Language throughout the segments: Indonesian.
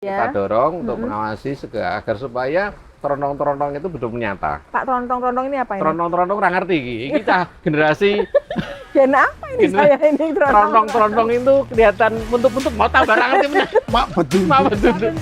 Kita dorong untuk mengawasi agar supaya terondong-terondong itu betul nyata. Pak, terondong-terondong ini apa ini? Terondong-terondong ora ngerti iki. Iki cah generasi Gen apa ini saya ini terondong-terondong itu kelihatan bentuk-bentuk mau tambah ora ngerti meneh. Mak betul. Mak betul.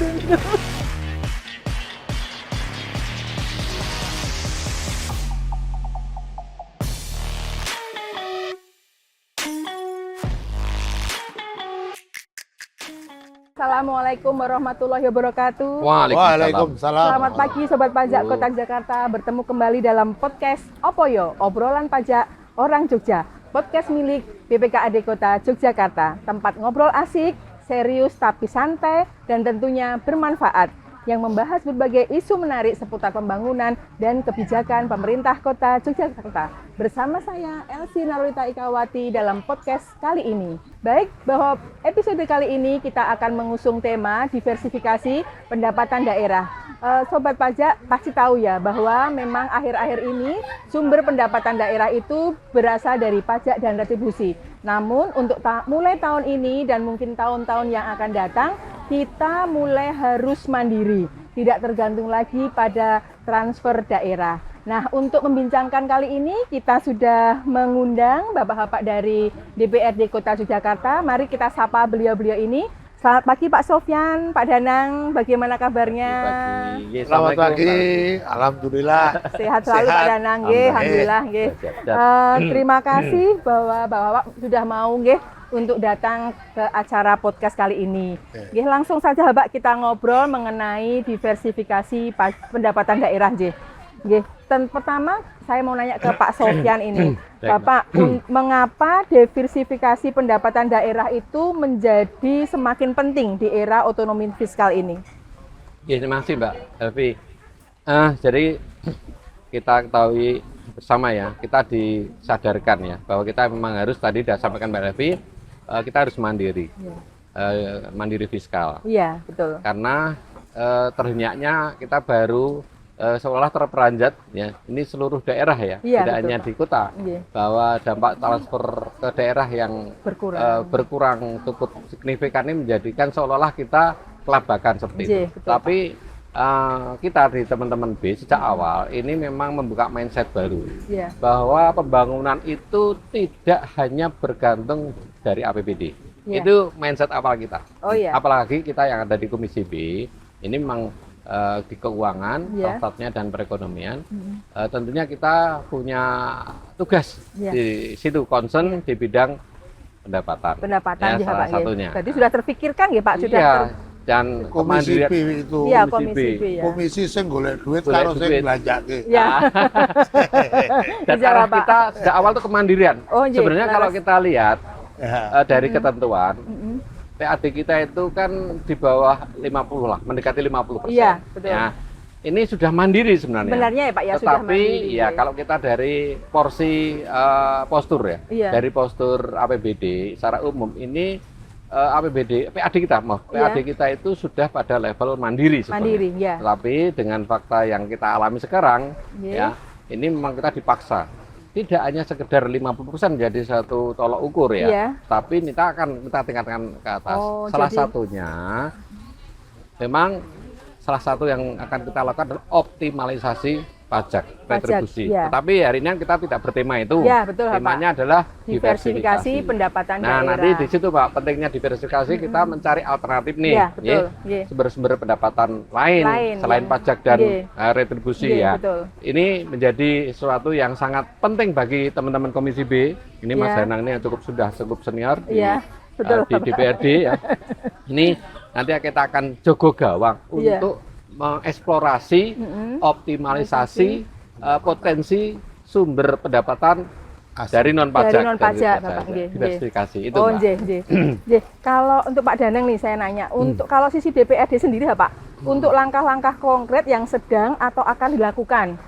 Assalamualaikum warahmatullahi wabarakatuh. Waalaikumsalam. Selamat pagi Sobat Pajak Kota Jakarta. Bertemu kembali dalam podcast Opoyo, obrolan pajak orang Jogja. Podcast milik BPKAD Kota Yogyakarta. Tempat ngobrol asik, serius tapi santai, dan tentunya bermanfaat. Yang membahas berbagai isu menarik seputar pembangunan dan kebijakan pemerintah Kota Yogyakarta. Bersama saya, Elsie Narulita Ikawati, dalam podcast kali ini. Baik, bahwa episode kali ini kita akan mengusung tema diversifikasi pendapatan daerah. Sobat pajak pasti tahu ya bahwa memang akhir-akhir ini sumber pendapatan daerah itu berasal dari pajak dan retribusi. Namun untuk mulai tahun ini dan mungkin tahun-tahun yang akan datang, kita mulai harus mandiri, tidak tergantung lagi pada transfer daerah. Nah, untuk membincangkan kali ini kita sudah mengundang Bapak-bapak dari DPRD Kota Yogyakarta. Mari kita sapa beliau-beliau ini. Selamat pagi Pak Sofyan, Pak Danang, bagaimana kabarnya? Selamat pagi, alhamdulillah. Sehat selalu Pak Danang, alhamdulillah. Terima kasih bahwa Bapak sudah mau untuk datang ke acara podcast kali ini. Langsung saja Bapak kita ngobrol mengenai diversifikasi pendapatan daerah. Pertama saya mau nanya ke Pak Sofyan ini. Bapak, mengapa diversifikasi pendapatan daerah itu menjadi semakin penting di era otonomi fiskal ini? Ya, terima kasih Mbak Elvi. Jadi kita ketahui bersama ya, kita disadarkan ya bahwa kita memang harus, tadi sudah sampaikan Mbak Elvi, kita harus mandiri, mandiri fiskal. Iya, betul. Karena terhenyaknya kita baru seolah terperanjat ya, ini seluruh daerah ya, tidak hanya di kota, bahwa dampak transfer ke daerah yang berkurang cukup signifikan ini menjadikan seolah-olah kita kelabakan seperti itu. Tapi kita di teman-teman B sejak awal ini memang membuka mindset baru, bahwa pembangunan itu tidak hanya bergantung dari APBD. Itu mindset awal kita. Apalagi kita yang ada di Komisi B, ini memang di keuangan, stafnya dan perekonomian, tentunya kita punya tugas di situ, concern di bidang pendapatan. Pendapatan salah satunya. Jadi sudah terpikirkan ya Pak? Sudah dan Komisi B itu, Komisi B, komisi sing golek duit karo sing belanjake. Dan arah kita sejak awal itu kemandirian. Sebenarnya kalau kita lihat dari ketentuan, PAD kita itu kan di bawah 50 lah, mendekati 50%. Iya, betul. Ya, ini sudah mandiri sebenarnya. Benarnya ya Pak ya, sudah mandiri. Tetapi ya kalau kita dari porsi postur ya, dari postur APBD secara umum ini APBD PAD kita itu sudah pada level mandiri sebenarnya. Mandiri, Tetapi dengan fakta yang kita alami sekarang, ya ini memang kita dipaksa. Tidak hanya sekedar 50% jadi satu tolok ukur ya, tapi kita akan tingkatkan ke atas. Salah satunya, memang salah satu yang akan kita lakukan adalah optimalisasi pajak retribusi. Tetapi hari ini kita tidak bertema itu. Temanya adalah diversifikasi pendapatan daerah. Nah, nanti di situ Pak, pentingnya diversifikasi, kita mencari alternatif nih, sumber-sumber pendapatan lain selain pajak dan retribusi ya. Ini menjadi sesuatu yang sangat penting bagi teman-teman Komisi B. Ini Mas Danang ini yang sudah cukup senior di DPRD ya. Ini nanti kita akan jogo gawang untuk mengeksplorasi, optimalisasi potensi sumber pendapatan dari non pajak, diversifikasi itu. Kalau untuk Pak Danang nih saya nanya, untuk kalau sisi DPRD sendiri ya Pak, untuk langkah-langkah konkret yang sedang atau akan dilakukan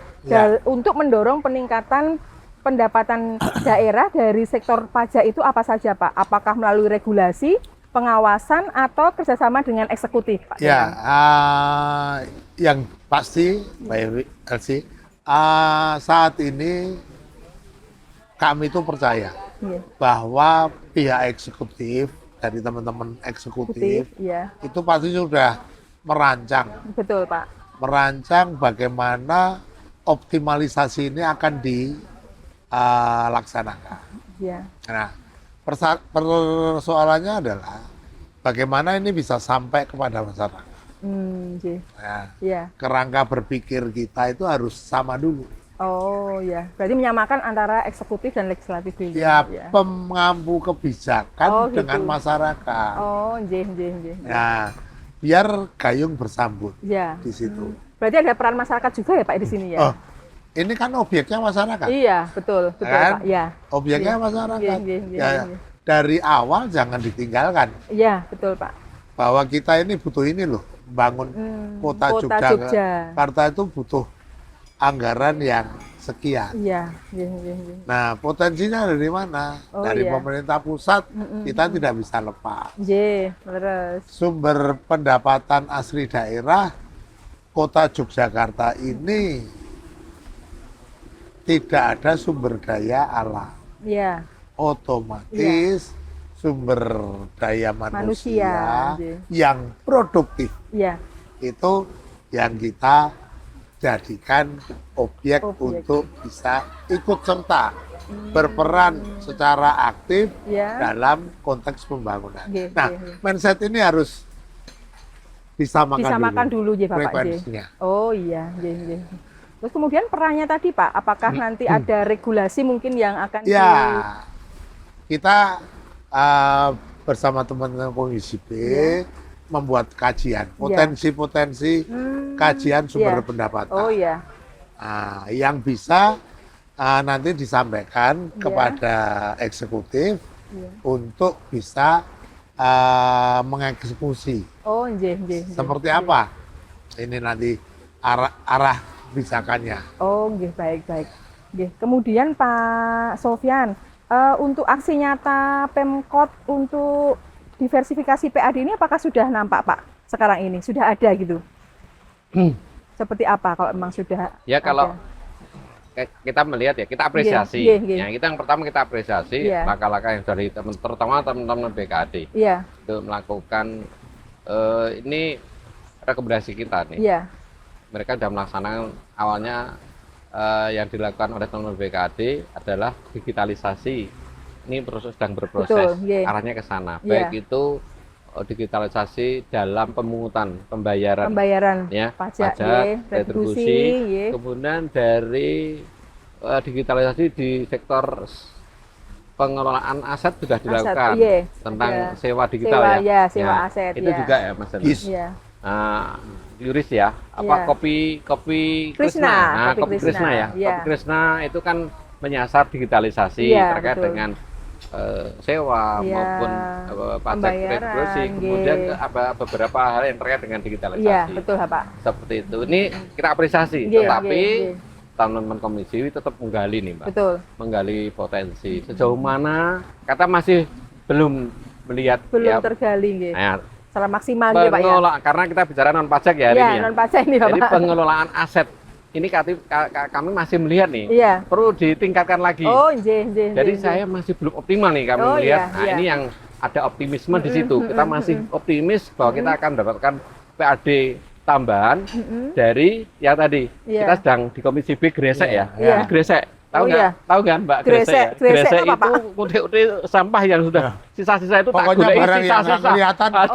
untuk mendorong peningkatan pendapatan daerah dari sektor pajak itu apa saja Pak? Apakah melalui regulasi, pengawasan, atau kerjasama dengan eksekutif, Pak? Yang pasti, Mbak Elsie, saat ini kami itu percaya bahwa pihak eksekutif, dari teman-teman eksekutif itu pasti sudah merancang. Betul, Pak. Merancang bagaimana optimalisasi ini akan dilaksanakan. Ya. Nah, persoalannya adalah bagaimana ini bisa sampai kepada masyarakat. Nah, kerangka berpikir kita itu harus sama dulu. Oh ya, berarti menyamakan antara eksekutif dan legislatif dulu. Ya, pengampu kebijakan dengan masyarakat. Oh, Nah, biar gayung bersambut di situ. Berarti ada peran masyarakat juga ya Pak di sini ya? Oh, ini kan objeknya masyarakat. Iya, betul kan? Pak. Ya. Objeknya masyarakat. Dari awal jangan ditinggalkan. Iya, betul Pak. Bahwa kita ini butuh ini loh, bangun kota Yogyakarta itu butuh anggaran yang sekian. Iya. Nah, potensinya dari mana? Dari pemerintah pusat kita tidak bisa lepas. Sumber pendapatan asli daerah kota Yogyakarta ini tidak ada sumber daya alam. Iya. Otomatis sumber daya manusia yang produktif itu yang kita jadikan objek untuk bisa ikut serta berperan secara aktif dalam konteks pembangunan. Mindset ini harus disamakan dulu frekuensinya. Oh iya. Terus kemudian perannya tadi Pak, apakah nanti ada regulasi mungkin yang akan kita bersama teman-teman Komisi B membuat kajian, potensi-potensi kajian sumber pendapatan. Oh iya. Yang bisa nanti disampaikan kepada eksekutif untuk bisa mengeksekusi. Oh, seperti apa? Ini nanti arah kebijakannya. Oh, baik. Kemudian Pak Sofyan, untuk aksi nyata Pemkot untuk diversifikasi PAD ini apakah sudah nampak Pak sekarang ini? Sudah ada gitu? Seperti apa kalau memang sudah ya kalau kita melihat ya, kita apresiasi. Ya, kita yang pertama kita apresiasi langkah-langkah yang dari terutama teman-teman BKAD untuk melakukan ini rekomendasi kita nih. Mereka sudah melaksanakan awalnya yang dilakukan oleh teman-teman BKAD adalah digitalisasi. Ini sedang berproses, arahnya ke sana. Baik itu digitalisasi dalam pembayaran ya, pajak, retribusi, kemudian dari digitalisasi di sektor pengelolaan aset sudah dilakukan tentang sewa digital sewa aset itu juga ya Mas Yuris ya, kopi Krishna. Nah, kopi Krishna ya. Kopi Krishna itu kan menyasar digitalisasi terkait dengan sewa maupun pajak retribusi, kemudian beberapa hal yang terkait dengan digitalisasi. Iya, betul Pak. Seperti itu. Ini kita apresiasi, tetapi teman-teman komisi tetap menggali nih Mbak. Betul. Menggali potensi. Sejauh mana kata masih belum melihat tergali. Nah, secara maksimal ya Pak ya. Karena kita bicara non pajak ya hari ini ya. Non pajak ini Pak. Jadi pengelolaan aset ini kami masih melihat nih, perlu ditingkatkan lagi. Jadi saya masih belum optimal nih kami melihat. Ini yang ada optimisme di situ. Kita masih optimis bahwa kita akan mendapatkan PAD tambahan dari yang tadi. Kita sedang di Komisi B Gresek ya. Ini Gresek. Tahu nggak? Tahu kan Mbak Gresek? Gresek itu udah sampah yang sudah sisa-sisa itu tak golek sisa-sisa.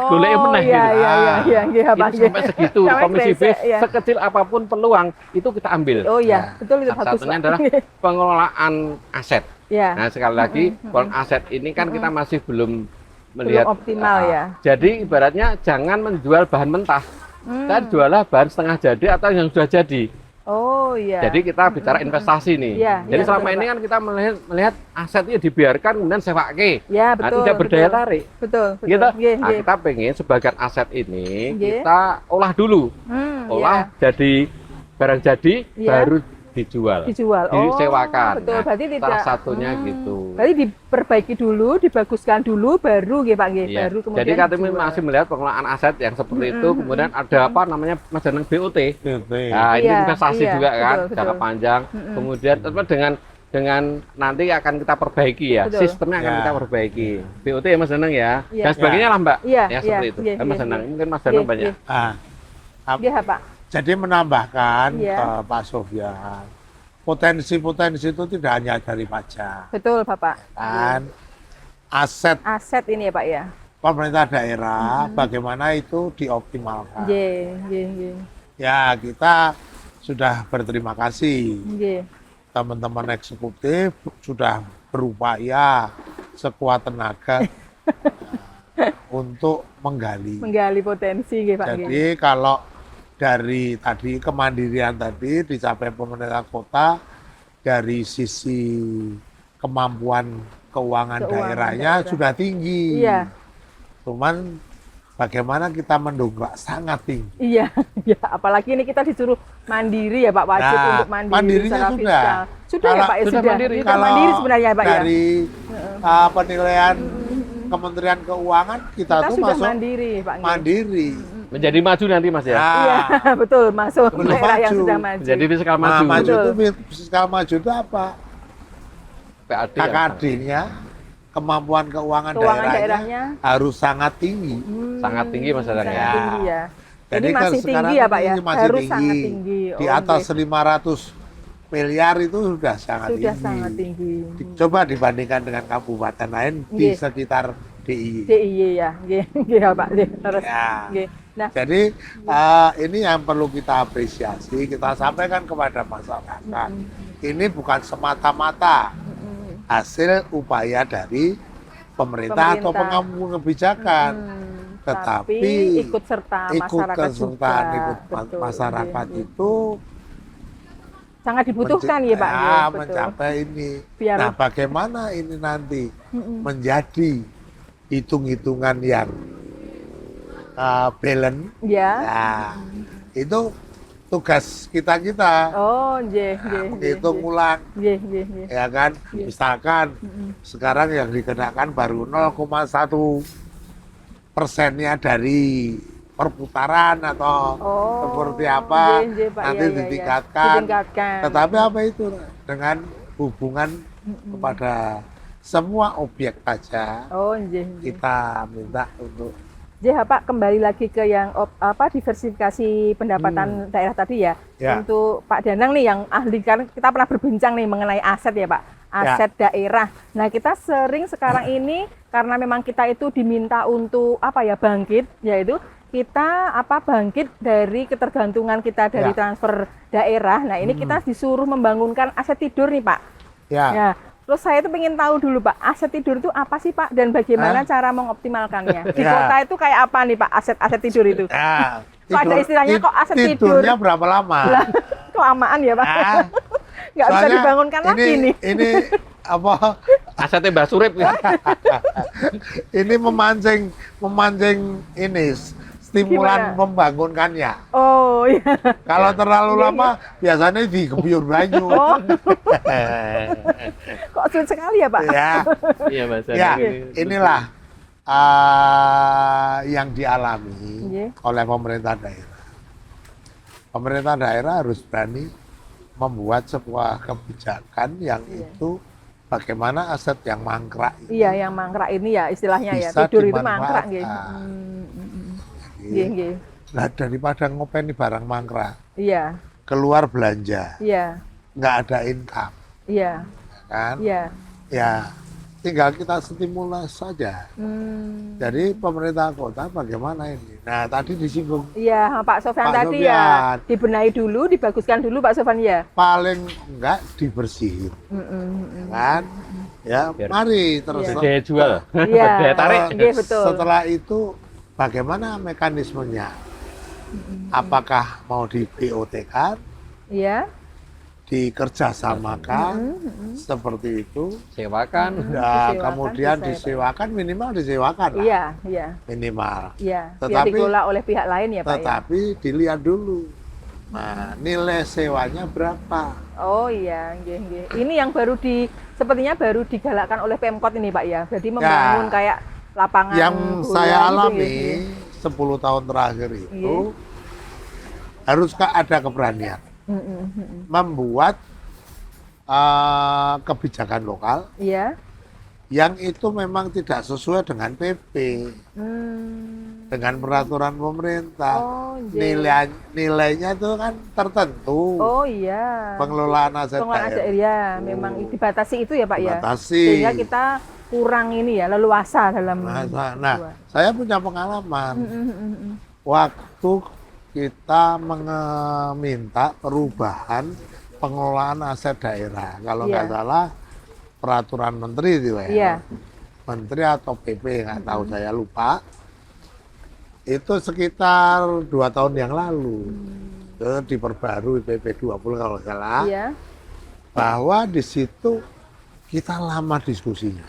Golek meneh gitu. Sampai segitu Komisi B sekecil apapun peluang itu kita ambil. Oh iya, betul itu bagus. Satunya adalah pengelolaan aset. Nah, sekali lagi pengelolaan aset ini kan kita masih belum melihat optimal ya. Jadi ibaratnya jangan menjual bahan mentah. Kita jualah bahan setengah jadi atau yang sudah jadi. Oh iya. Jadi kita bicara investasi nih. Jadi selama ini kan kita melihat asetnya dibiarkan kemudian sewake. Betul. Tidak berdaya tarik. Betul. Kita pengen sebagian aset ini kita olah dulu. Olah jadi barang jadi baru dijual. Disewakan. Betul. Berarti salah satunya gitu. Berarti diperbaiki dulu, dibaguskan dulu, baru gitu Pak. Baru kemudian. Jadi kami masih melihat pengelolaan aset yang seperti itu. Kemudian ada apa namanya Mas Danang BOT. Nah ini investasi juga kan, jangka panjang. Kemudian dengan nanti akan kita perbaiki ya, sistemnya akan kita perbaiki. BOT ya Mas Danang ya, dan sebagainya lah Mbak. Ya seperti itu. Mas Danang, mungkin Mas Danang banyak. Iya, Pak. Jadi menambahkan Iya. ke Pak Sofyan, potensi-potensi itu tidak hanya dari pajak, Betul, Bapak. kan? Aset Aset ini ya, Pak ya. pemerintah daerah, bagaimana itu dioptimalkan. Nggih. Ya, kita sudah berterima kasih. Nggih. Teman-teman eksekutif sudah berupaya sekuat tenaga untuk menggali. Menggali potensi nggih, Pak. Jadi kalau dari tadi kemandirian tadi dicapai pemerintah kota dari sisi kemampuan keuangan daerahnya daerah. sudah tinggi. Iya. Cuman bagaimana kita mendongkrak sangat tinggi. Iya, ya, apalagi ini kita disuruh mandiri ya Pak, wajib Nah, untuk mandiri mandirinya secara sudah. fiskal. Sudah ya Kalau- Pak ya, sudah sudah. mandiri. Sudah mandiri sebenarnya ya Pak ya. dari penilaian Kementerian Keuangan kita Kita tuh sudah masuk mandiri Pak. nggih. mandiri. Menjadi maju nanti Mas ya. Nah, Iya, betul, masuk Belum daerah yang maju. sudah maju. Menjadi fiskal nah, maju. maju Betul. itu fiskal maju itu apa? PAD. ya. KKD-nya, kemampuan keuangan, Keuangan daerahnya, daerahnya harus sangat tinggi. Sangat tinggi Mas Dadang sangat ya. tinggi ya. Jadi Ini masih sekarang tinggi ya Pak ya, ini masih harus tinggi. sangat tinggi. Di Oh, atas nggih. 500 miliar itu sudah sangat Sudah tinggi. sangat tinggi. Coba dibandingkan dengan kabupaten lain di Nggih. sekitar DIY. DIY ya, nggih, nggih ya Pak. Nggih, terus Ya. nggih. Nah, Jadi ini yang perlu kita apresiasi, kita sampaikan kepada masyarakat. Ini bukan semata-mata hasil upaya dari pemerintah atau pengambil kebijakan, tetapi ikut serta ikut masyarakat kesertaan juga. ikut Betul, masyarakat nggih. itu Sangat dibutuhkan ya Pak. nggih, betul. mencapai ini. Biar- Nah, bagaimana ini nanti menjadi hitung-hitungan yang balance? Ya. Nah, itu tugas kita Oh, nggih, nggih. menghitung ulang, Nggih. ya kan? Misalkan sekarang yang dikenakan baru 0,1 persennya dari perputaran atau Oh, seperti apa nggih, Pak. nanti Iya, iya. ditingkatkan. Ditingkatkan. Tetapi apa itu dengan hubungan kepada semua objek pajak Oh, nggih. kita minta untuk Pak, kembali lagi ke yang diversifikasi pendapatan daerah tadi ya. Ya. Untuk Pak Danang nih yang ahli, kan kita pernah berbincang nih mengenai aset ya Pak. Aset daerah. Nah, kita sering sekarang ini karena memang kita itu diminta untuk bangkit, yaitu kita bangkit dari ketergantungan kita dari transfer daerah. Nah, ini kita disuruh membangunkan aset tidur nih Pak. ya. Ya, terus saya tuh pengen tahu dulu Pak, aset tidur itu apa sih Pak dan bagaimana cara mengoptimalkannya? Di Ya. kota itu kayak apa nih Pak aset tidur itu? Nah, Kok ada istilahnya kok aset tidur? tidurnya berapa lama? Lah, kelamaan ya Pak? Ah, Nggak bisa soalnya dibangunkan lagi nih. Ini apa? Asetnya Mbak Surip ya. Ini memancing ini stimulan Gimana? membangunkannya. Oh iya. Kalau terlalu lama biasanya digebyur banyu. Oh, kok sulit sekali ya Pak? Ya, Iya Mas ya, Dadang ini. inilah yang dialami Iya. oleh pemerintah daerah. Pemerintah daerah harus berani membuat sebuah kebijakan yang itu bagaimana aset yang mangkrak ini Iya, yang mangkrak ini ya istilahnya ya. Bisa Tidur itu mangkrak nggih. Jadi, Nggih. nah, daripada ngopeni barang mangkrak, Iya. keluar belanja, Iya. nggak ada income, Iya. kan? Iya. Ya, tinggal kita stimulus saja. Hmm. Jadi pemerintah kota bagaimana ini? Nah, tadi disinggung Iya, Pak Sofyan Pak tadi Sofyan. ya dibenahi dulu, dibaguskan dulu Pak Sofyan ya. paling enggak dibersihin, kan? Ya, Biar- mari terus. Daya jual. Iya. Daya tarik. Nggih, betul. Setelah itu bagaimana mekanismenya? Apakah mau di BOT-kan, Iya. dikerjasamakan, seperti itu? Sewakan. Nah, Disewakan, kemudian bisa ya, Pak. disewakan, minimal disewakan lah, Iya, iya. minimal. Iya, biar Tetapi- dikelola oleh pihak lain ya Pak ya. Tetapi dilihat dulu, nah, nilai sewanya berapa? Oh iya, nggih, nggih. Ini yang sepertinya baru digalakkan oleh Pemkot ini Pak ya. Jadi membangun kayak lapangan Yang bola saya gitu, alami nggih. 10 tahun terakhir itu Iya. harus ada keberanian membuat kebijakan lokal Iya. yang itu memang tidak sesuai dengan PP. Hmm. dengan peraturan pemerintah. Nilainya itu kan tertentu. Oh iya. Pengelolaan aset daerah. Ya, memang dibatasi itu ya Pak ya. Dibatasi. Sehingga kita kurang ini ya, leluasa dalam. Nah, saya punya pengalaman. Waktu kita meminta perubahan pengelolaan aset daerah, kalau nggak salah peraturan menteri itu ya. Iya. Menteri atau PP nggak tahu, saya lupa. Itu sekitar 2 tahun yang lalu, diperbarui PP 20 kalau nggak salah, bahwa di situ kita lama diskusinya.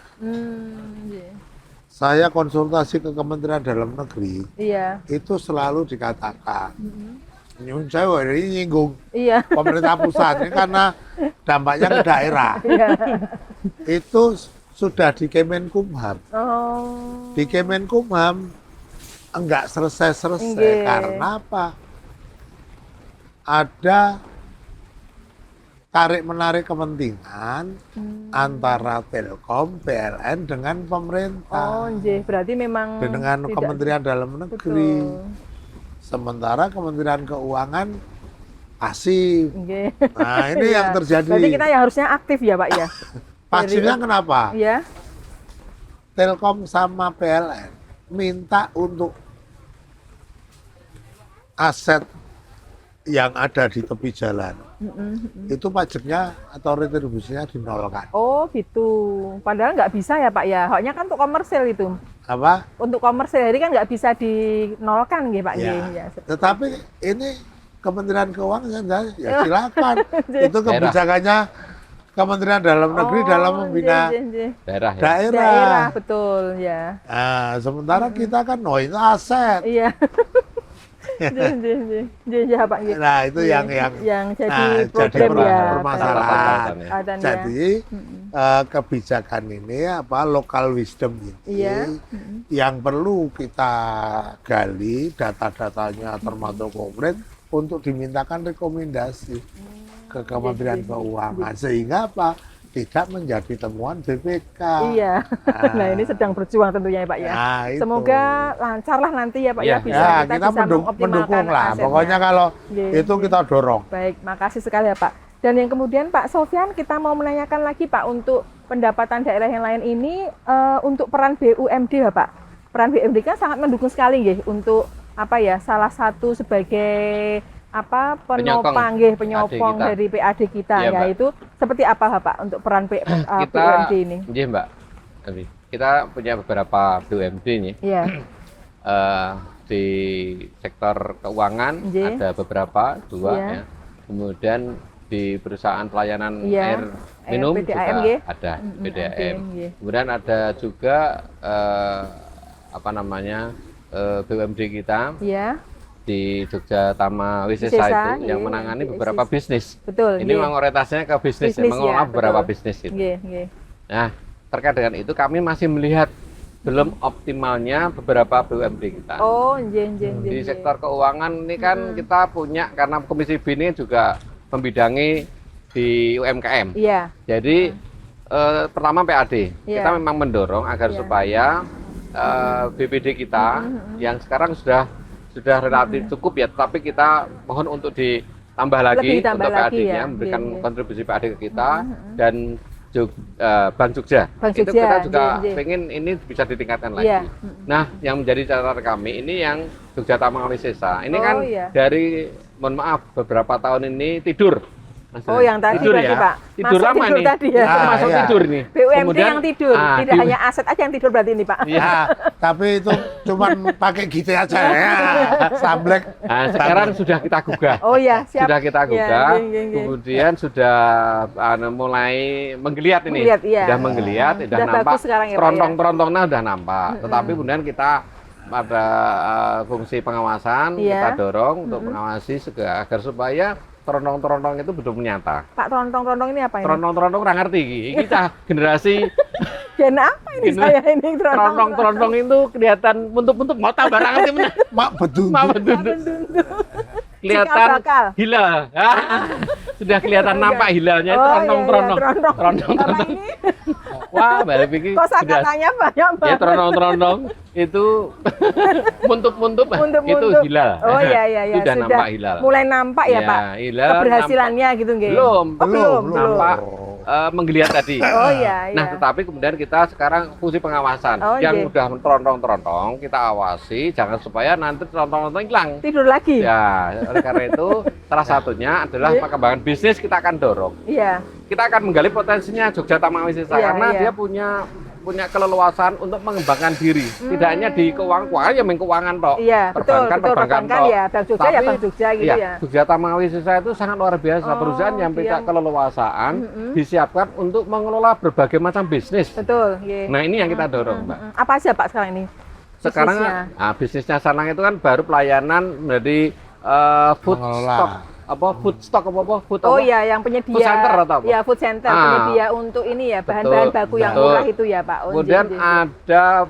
Saya konsultasi ke Kementerian Dalam Negeri, itu selalu dikatakan, nyun sewu ini nyinggung pemerintah pusat ini karena dampaknya ke daerah. Itu sudah di Kemenkumham. Di Kemenkumham enggak selesai-selesai. Karena apa? Ada tarik-menarik kepentingan antara Telkom, PLN dengan pemerintah. Berarti memang dengan Kementerian Dalam Negeri. Sementara Kementerian Keuangan pasif. Nah, ini yang terjadi. Berarti kita yang harusnya aktif ya, Pak ya? Pasifnya kenapa? Iya. Telkom sama PLN minta untuk aset yang ada di tepi jalan. Itu pajaknya atau retribusinya dinolkan. Oh gitu. Padahal nggak bisa ya Pak ya. Haknya kan untuk komersil itu. Apa? Untuk komersil jadi kan nggak bisa dinolkan gitu Pak. Ya. Tetapi ini Kementerian Keuangan ya silakan. Itu kebijakannya Kementerian Dalam Negeri dalam membina daerah. Betul ya. Nah, sementara kita kan itu aset. Iya. Pak. Nah, itu yang jadi problem permasalahan. Jadi kebijakan ini local wisdom ini yang perlu kita gali data-datanya termasuk konkret untuk dimintakan rekomendasi ke Kementerian Keuangan sehingga tidak menjadi temuan BPK. Iya. Nah, ini sedang berjuang tentunya ya Pak ya. Nah, semoga lancarlah nanti ya Pak ya, kita bisa mendukung lah. Asetnya. Pokoknya kalau itu kita dorong. Baik, makasih sekali ya Pak. Dan yang kemudian Pak Sofyan, kita mau menanyakan lagi Pak untuk pendapatan daerah yang lain ini untuk peran BUMD ya Pak. Peran BUMD kan sangat mendukung sekali ya untuk salah satu sebagai penyokong dari PAD kita ya, yaitu seperti apa Pak untuk peran BUMD ini? Iya Mbak, kita punya beberapa BUMD nih. Di sektor keuangan ada beberapa, 2 ya. Kemudian di perusahaan pelayanan air minum PDAM, juga ada PDAM. Kemudian ada juga BUMD kita. Di Jogja Tama Wisesa itu yang menangani beberapa bisnis. Betul. Ini memang orientasinya ke bisnis, mengelola beberapa bisnis itu. Nah, terkait dengan itu kami masih melihat belum optimalnya beberapa BUMD kita. Di sektor keuangan ini kan kita punya, karena Komisi B ini juga membidangi di UMKM. Jadi pertama PAD, kita memang mendorong agar supaya BPD kita yang sekarang sudah relatif cukup ya, tapi kita mohon untuk ditambah lagi untuk PAD-nya, memberikan kontribusi PAD ke kita dan Bank Jogja. Itu kita juga pengen ini bisa ditingkatkan lagi. Nah, yang menjadi catatan kami ini yang Jogja Tama Wisesa. Ini kan dari, mohon maaf, beberapa tahun ini tidur. Yang tadi tidur berarti ya? Pak. Tidur lama nih. Tadi ya. Masuk tidur nih. BUMD kemudian, yang tidur, tidak hanya aset aja yang tidur berarti ini Pak. Iya, tapi itu cuma pakai gitu aja ya. Sablek. Nah, sekarang sudah kita gugah. Siap. Sudah kita gugah. Kemudian sudah mulai menggeliat ini. Sudah menggeliat, sudah nampak. Perontong-perontongnya sudah nampak. Tetapi kemudian kita pada fungsi pengawasan, kita dorong untuk mengawasi agar supaya terontong-terontong itu betul nyata. Pak, terontong-terontong ini apa ini? Terontong-terontong kurang ngerti. Ini generasi. Gen apa ini saya ini terontong-terontong itu kelihatan bentuk-bentuk mota barang nanti benar. Mak bedunduk. Kelihatan hilal. Sudah kelihatan nampak hilalnya itu terontong-terontong. Terontong-terontong. Wah, balik pikir. Kosa katanya banyak banget. Ya terondong-terondong itu muntup-muntup itu hilal. Oh iya. Itu sudah nampak hilal. Mulai nampak ya, Pak. Hilal. Keberhasilannya gitu nggih. Belum. Nampak menggeliat tadi. Oh iya. Nah, tetapi kemudian kita sekarang fungsi pengawasan yang udah terondong-terondong kita awasi jangan supaya nanti terondong-terondong hilang. Tidur lagi. Ya, oleh karena itu salah satunya adalah perkembangan bisnis kita akan dorong. Iya. Kita akan menggali potensinya Jogja Tamawisesa karena dia punya keleluasan untuk mengembangkan diri. Tidak hanya di keuangan ya main keuangan toh. Iya, perbankan toh. Ya, Bank Jogja ya Bank Jogja gitu ya. Jogja Tamawisesa itu sangat luar biasa. Perusahaan yang punya keleluasaan disiapkan untuk mengelola berbagai macam bisnis. Betul. Nah, ini yang kita dorong, Mbak. Apa aja Pak sekarang ini? Sekarang bisnisnya Sanang itu kan baru pelayanan menjadi food stock iya, yang penyedia food center atau apa? Ya, food center penyedia untuk ini ya bahan-bahan baku yang murah itu ya Pak. Kemudian ada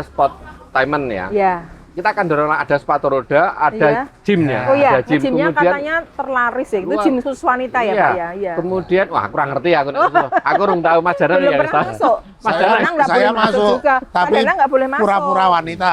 spot timen ya. Iya. Kita akan dorong ada sepatu roda, ada gymnya. Oh iya, ada gym. Gymnya katanya terlaris ya. Itu gym khusus wanita ya Pak ya. Iya. Kemudian wah kurang ngerti aku. Aku urung tahu Mas Jana ya. Belum pernah masuk. Mas Jana nggak boleh masuk juga. Tapi nggak boleh masuk. Pura-pura wanita.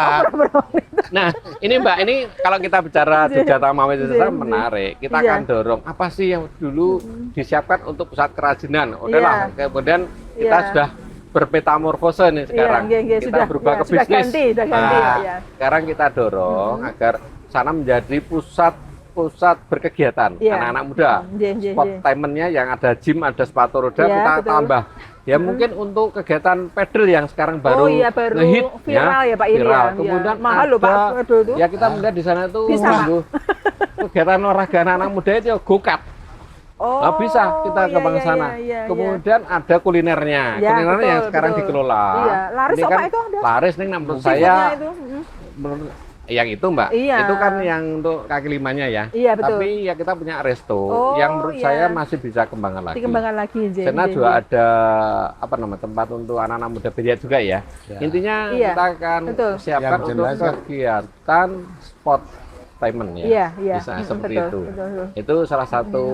Nah, ini Mbak, ini kalau kita bicara Jogja Tamawisesa menarik. Kita akan dorong apa sih yang dulu disiapkan untuk pusat kerajinan. Udahlah, kemudian kita sudah bermetamorfose nih sekarang. Kita berubah ke bisnis. Sudah ganti ya. Sekarang kita dorong agar sana menjadi pusat berkegiatan anak-anak muda. Spot timennya yang ada gym, ada sepatu roda, kita tambah. Ya mungkin untuk kegiatan pedal yang sekarang baru ngehit viral ya Pak Iri. Viral. Kemudian mahal loh Pak pedal itu. Ya kita melihat di sana itu kegiatan olahraga anak muda itu go-kart. Bisa kita ke sana. Kemudian ada kulinernya. Kulinernya yang sekarang dikelola. Laris ini kan apa itu ada? Laris nih menurut saya. Yang itu Mbak, itu kan yang untuk kaki limanya ya. Iya betul. Tapi ya kita punya resto yang menurut saya masih bisa kembangkan lagi. Dikembangkan lagi. Karena juga ada tempat untuk anak-anak muda belia juga ya. Intinya kita akan siapkan untuk kegiatan sport timen ya. Bisa seperti itu. Itu salah satu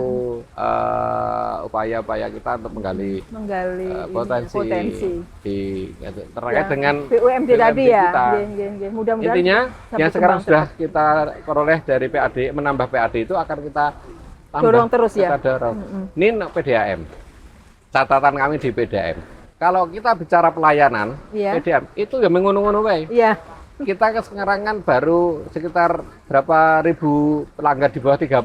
upaya-upaya kita untuk menggali potensi terkait dengan BUMD tadi ya. Mudah-mudahan intinya yang sekarang sudah kita peroleh dari PAD, menambah PAD itu akan kita tambah, dorong terus ya. Ini PDAM. Catatan kami di PDAM. Kalau kita bicara pelayanan, PDAM itu ya mengono-ngono wae. Iya. Kita sekarang kan baru sekitar berapa ribu pelanggan di bawah 30.000.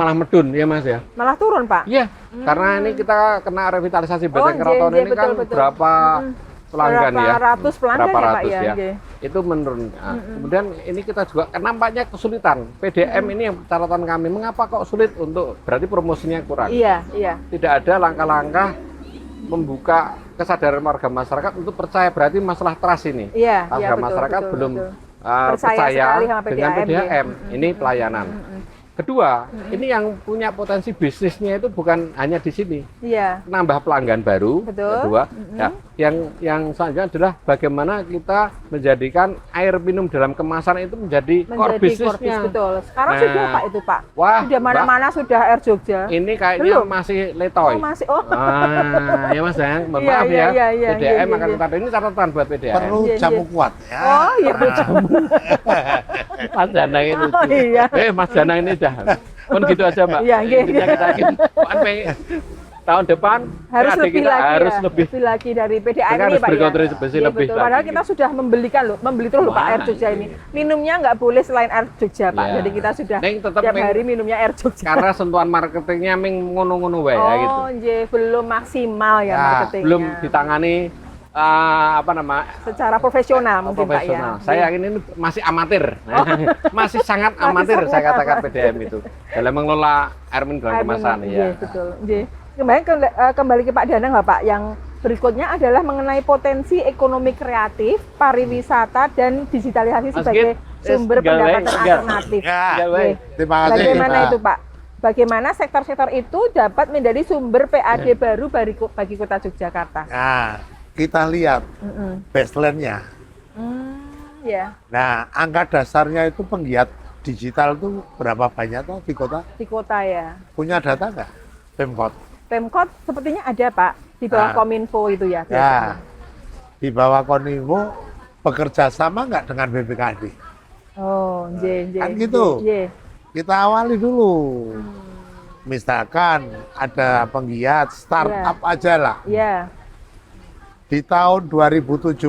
Malah medun ya Mas ya. Malah turun Pak. Iya. Karena ini kita kena revitalisasi Benteng Keraton ini kan berapa pelanggan ya. Berapa ratus pelanggan berapa ya Pak ratus ya. Itu menurun. Kemudian ini kita juga nampaknya kesulitan. PDM ini yang catatan kami, mengapa kok sulit untuk berarti promosinya kurang. Iya. Tidak ada langkah-langkah membuka kesadaran warga masyarakat untuk percaya, berarti masalah trust ini. Warga masyarakat belum percaya dengan PDAM. Ini pelayanan. Kedua, ini yang punya potensi bisnisnya itu bukan hanya di sini. Nambah pelanggan baru. Kedua, yang selanjutnya adalah bagaimana kita menjadikan air minum dalam kemasan itu menjadi core bisnisnya. Betul. Sekarang sudah Pak itu Pak. Wah, sudah mana-mana sudah Air Jogja. Ini kayaknya masih letoy. Masih. Ya Mas ya, mohon maaf ya. PDAM akan kita ini catatan buat PDAM. Perlu jamu kuat ya. Perlu jamu. Mas Danang itu. Mas Danang ini dah. Kan gitu aja Mbak. Kita tahun depan harus lebih lagi dari PDAM ini Pak ya. Lebih padahal kita sudah membeli terus Pak Air Jogja ini. Minumnya nggak boleh selain Air Jogja Pak. Jadi kita sudah tiap hari minumnya Air Jogja. Karena sentuhan marketingnya ngono-ngono wae gitu. Belum maksimal ya marketingnya. Belum ditangani secara profesional mungkin Pak ya. Saya yakin ini masih amatir. Masih sangat amatir saya katakan PDAM itu dalam mengelola air minum dalam kemasan ya. Betul. Kembali ke Pak Danang Pak, yang berikutnya adalah mengenai potensi ekonomi kreatif, pariwisata dan digitalisasi sebagai sumber pendapatan alternatif. Terima kasih. Bagaimana itu Pak? Bagaimana sektor-sektor itu dapat menjadi sumber PAD baru bagi Kota Yogyakarta? Nah, kita lihat baseline-nya. Nah, angka dasarnya itu penggiat digital itu berapa banyak tuh di kota? Di kota ya. Punya data nggak, Pemkot? Pemkot sepertinya ada Pak di bawah Kominfo itu ya. Ya, di bawah Kominfo bekerja sama nggak dengan BPKD? Oh, kan gitu. Kita awali dulu. Misalkan ada penggiat startup aja lah. Di tahun 2017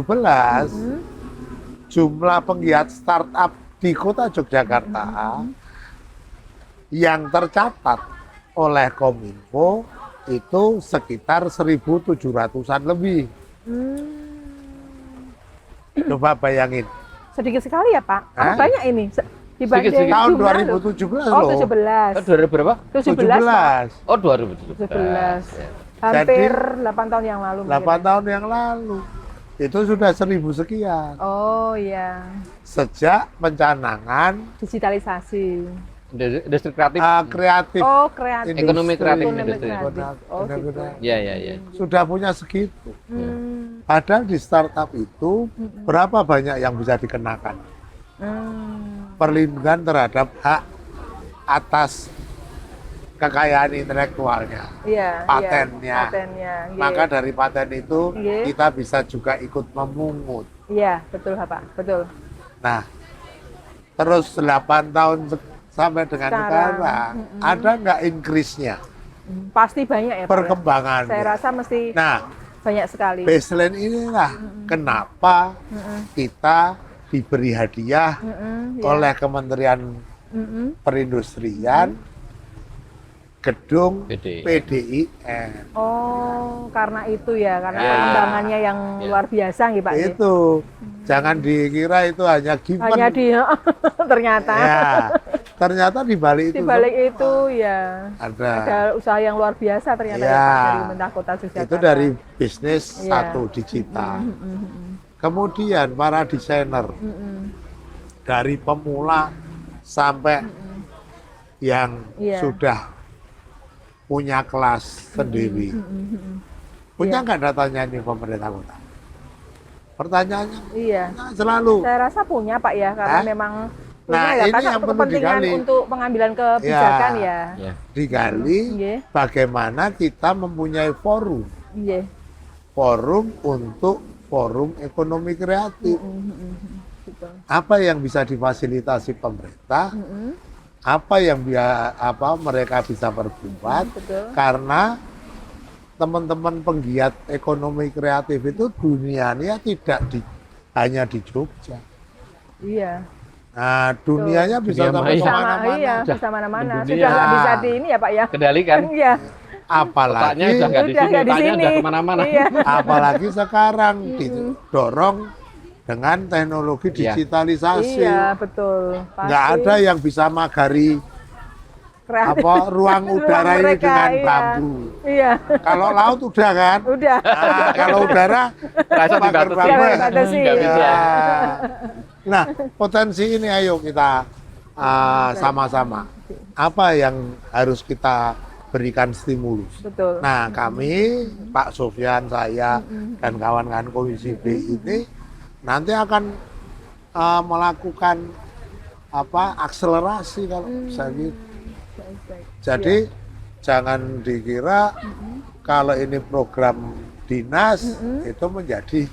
jumlah penggiat startup di Kota Yogyakarta yang tercatat oleh Kominfo itu sekitar 1.700-an lebih. Coba bayangin. Sedikit sekali ya Pak? Banyak ini? Dibanding tahun 2017 loh. Oh, 2000 17. berapa? 17. Oh, 2017. Hampir 8 tahun yang lalu. 8 tahun yang lalu. Itu sudah 1.000 sekian. Oh iya. Sejak pencanangan digitalisasi. Industri kreatif. Kreatif. Oh, kreatif. Ekonomi kreatif industri. Oh, gitu. Iya. Sudah punya segitu. Padahal di startup itu berapa banyak yang bisa dikenakan? Perlindungan terhadap hak atas kekayaan intelektualnya, patennya. Maka dari paten itu kita bisa juga ikut memungut. Iya, betul Pak, betul. Nah, terus 8 tahun sampai dengan sekarang, ada nggak increase-nya? Pasti banyak ya Pak. Perkembangan. Saya rasa mesti banyak sekali. Baseline inilah kenapa kita diberi hadiah oleh Kementerian Perindustrian gedung PDIN. Oh, karena itu ya, karena pengembangannya yang luar biasa gitu Pak. Itu, jangan dikira itu hanya given. Hanya ternyata. Ya, ternyata di balik itu. Di balik itu ya. Ada usaha yang luar biasa ternyata ya, Pak, dari pemerintah Kota Yogyakarta. Itu dari bisnis satu digital. Kemudian para desainer dari pemula sampai yang sudah punya kelas sendiri. Punya nggak datanya ini pemerintah kota? Pertanyaannya selalu. Saya rasa punya Pak ya, karena memang punya ya, ini karena yang perlu kepentingan digali. Untuk pengambilan kebijakan digali bagaimana kita mempunyai forum. Forum untuk forum ekonomi kreatif. Apa yang bisa difasilitasi pemerintah? Apa yang mereka bisa perbuat? Karena teman-teman penggiat ekonomi kreatif itu dunianya tidak hanya di Jogja. Iya. Nah, dunianya bisa sampai kemana-mana. Iya, bisa mana-mana. Sudah nggak bisa di ini ya Pak ya. Kendalikan. Iya. Apalagi udah nggak di sini, udah kemana-mana. Iya. Apalagi sekarang didorong dengan teknologi digitalisasi. Iya, betul. Nggak ada yang bisa magari ruang udara ini dengan bambu. Iya. Kalau laut udah kan? Udah. Nah, kalau udara pakai bambu. Nggak bisa. Nah, potensi ini ayo kita sama-sama. Apa yang harus kita berikan stimulus? Betul. Nah, kami, Pak Sofyan, saya, dan kawan-kawan Komisi B ini nanti akan melakukan akselerasi kalau bisa gitu. Jadi jangan dikira kalau ini program dinas itu menjadi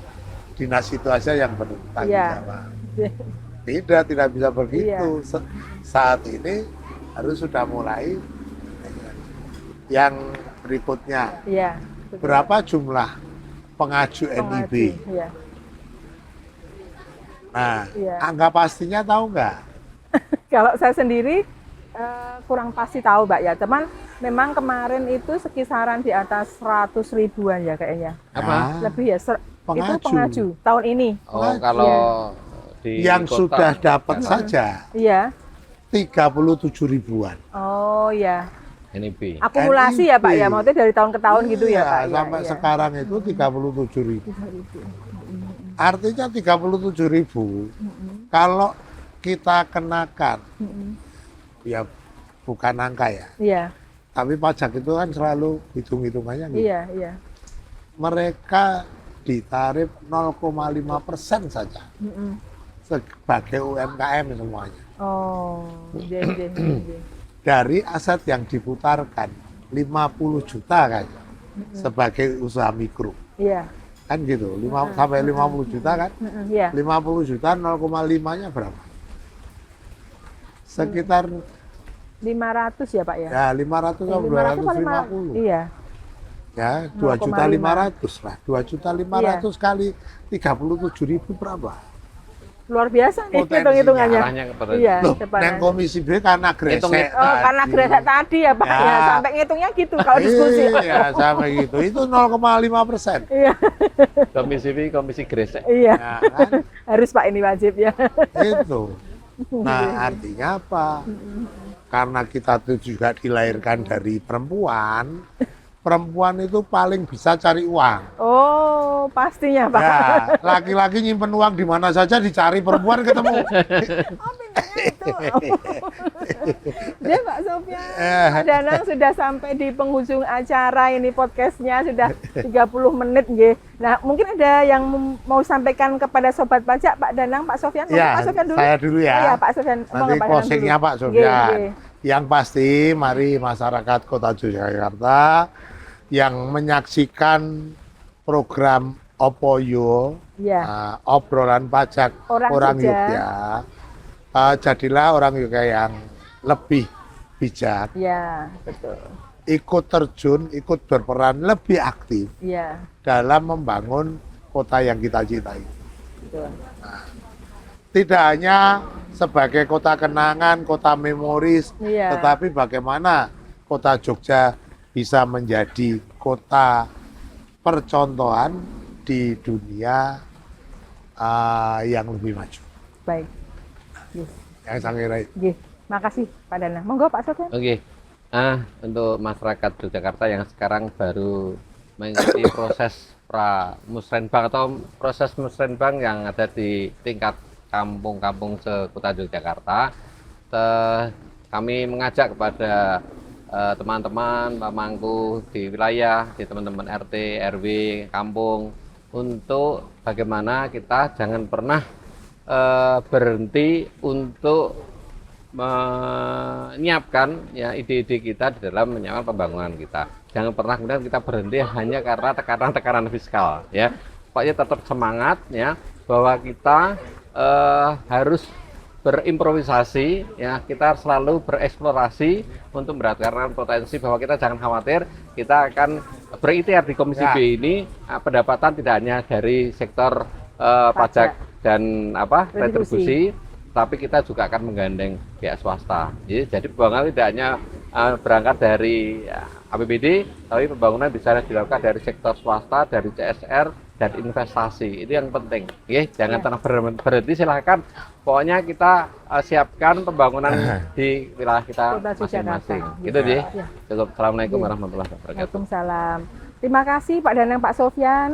dinas itu aja yang bertanggung jawab. Tidak bisa begitu. Saat ini harus sudah mulai yang berikutnya. Berapa jumlah pengaju NIB? Nah, angka pastinya tahu nggak? Kalau saya sendiri kurang pasti tahu, Mbak ya. Teman, memang kemarin itu sekisaran di atas 100 ribuan ya kayaknya. Apa? Lebih ya. Itu pengaju tahun ini. Oh, kalau di yang kota, sudah dapat saja. Iya. 37 ribuan. Oh ya. NIB. Akumulasi ya Pak ya, maksudnya dari tahun ke tahun gitu ya Pak. Sampai sekarang itu 37 ribu. Artinya 37 ribu, kalau kita kenakan, ya bukan angka ya. Iya. Tapi pajak itu kan selalu hitung-hitungannya gitu. Iya. Mereka ditarif 0,5% saja sebagai UMKM semuanya. Oh, dari aset yang diputarkan 50 juta kan sebagai usaha mikro. Iya. Kan gitu, sampai 50 juta kan? Iya. 50 juta 0,5-nya berapa? Sekitar 500 ya Pak ya? Ya 500 atau 250. Iya. Ya 2.500.000 lah. 2.500.000 kali 37.000 berapa? Luar biasa nih hitung-hitungannya. Iya. Loh, neng komisi B karena gresek. Oh, karena gresek tadi ya Pak. Ya, sampai ngitungnya gitu kalau diskusi. Iya, sampai gitu. Itu 0,5%. Iya. Komisi B, komisi gresek. Iya. Ya, kan? Harus Pak, ini wajib ya. Itu. Nah, artinya apa? Karena kita itu juga dilahirkan dari perempuan, perempuan itu paling bisa cari uang. Oh, pastinya Pak. Ya, laki-laki nyimpen uang di mana saja dicari perempuan ketemu. Oh, itu. Dia Pak Sofyan, Pak Danang sudah sampai di penghujung acara ini, podcastnya sudah 30 menit nggih. Nah, mungkin ada yang mau sampaikan kepada sobat pajak, Pak Danang, Pak Sofyan. Ya, Pak Sofyan dulu. Saya dulu ya. Iya, Pak Sofyan. Nanti closingnya Pak Sofyan. Yang pasti, mari masyarakat Kota Yogyakarta yang menyaksikan program Opoyo, ya. Obrolan pajak orang Yogyakarta, jadilah orang Yogyakarta yang lebih bijak, ya, betul. Ikut terjun, ikut berperan lebih aktif ya. Dalam membangun kota yang kita cintai. Betul. Nah, tidak hanya sebagai kota kenangan, kota memoris, ya. Tetapi bagaimana kota Jogja bisa menjadi kota percontohan di dunia yang lebih maju. Baik. Yes. Yang saya kira itu. Yes. Makasih Pak Danang. Monggo Pak Sofyan. Oke. Untuk masyarakat Yogyakarta yang sekarang baru mengikuti proses musrenbang atau proses musrenbang yang ada di tingkat kampung-kampung sekota Yogyakarta, kami mengajak kepada teman-teman pemangku di wilayah, di teman-teman RT, RW, kampung, untuk bagaimana kita jangan pernah berhenti untuk menyiapkan ya ide-ide kita di dalam menyiapkan pembangunan kita. Jangan pernah kemudian kita berhenti hanya karena tekanan-tekanan fiskal, ya. Pokoknya tetap semangat, ya, bahwa kita harus berimprovisasi, ya, kita selalu bereksplorasi untuk mendapatkan potensi, bahwa kita jangan khawatir, kita akan berikhtiar di Komisi B ini pendapatan tidak hanya dari sektor pajak dan retribusi, tapi kita juga akan menggandeng pihak swasta. Jadi pembangunan tidak hanya berangkat dari APBD, tapi pembangunan bisa dilakukan dari sektor swasta, dari CSR, dan investasi. Itu yang penting. Jangan pernah berhenti, silahkan. Pokoknya kita siapkan pembangunan di wilayah kita masing-masing. Gitu sih. Cukup. Assalamualaikum warahmatullahi wabarakatuh. Waalaikumsalam. Terima kasih Pak Danang, Pak Sofyan.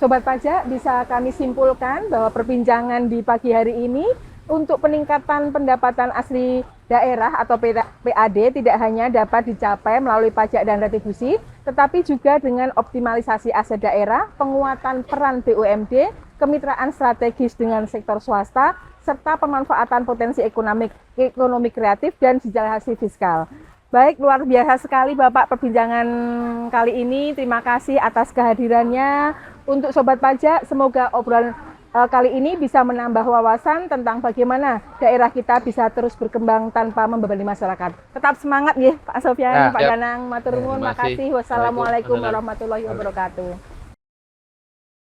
Sobat pajak, bisa kami simpulkan bahwa perbincangan di pagi hari ini untuk peningkatan pendapatan asli daerah atau PAD tidak hanya dapat dicapai melalui pajak dan retribusi, tetapi juga dengan optimalisasi aset daerah, penguatan peran BUMD, kemitraan strategis dengan sektor swasta, serta pemanfaatan potensi ekonomi kreatif dan digitalisasi fiskal. Baik, luar biasa sekali Bapak perbincangan kali ini. Terima kasih atas kehadirannya. Untuk Sobat Pajak, semoga obrolan kali ini bisa menambah wawasan tentang bagaimana daerah kita bisa terus berkembang tanpa membebani masyarakat. Tetap semangat ya Pak Sofyan, Pak Danang, matur nuwun, makasih. Wassalamualaikum warahmatullahi wabarakatuh.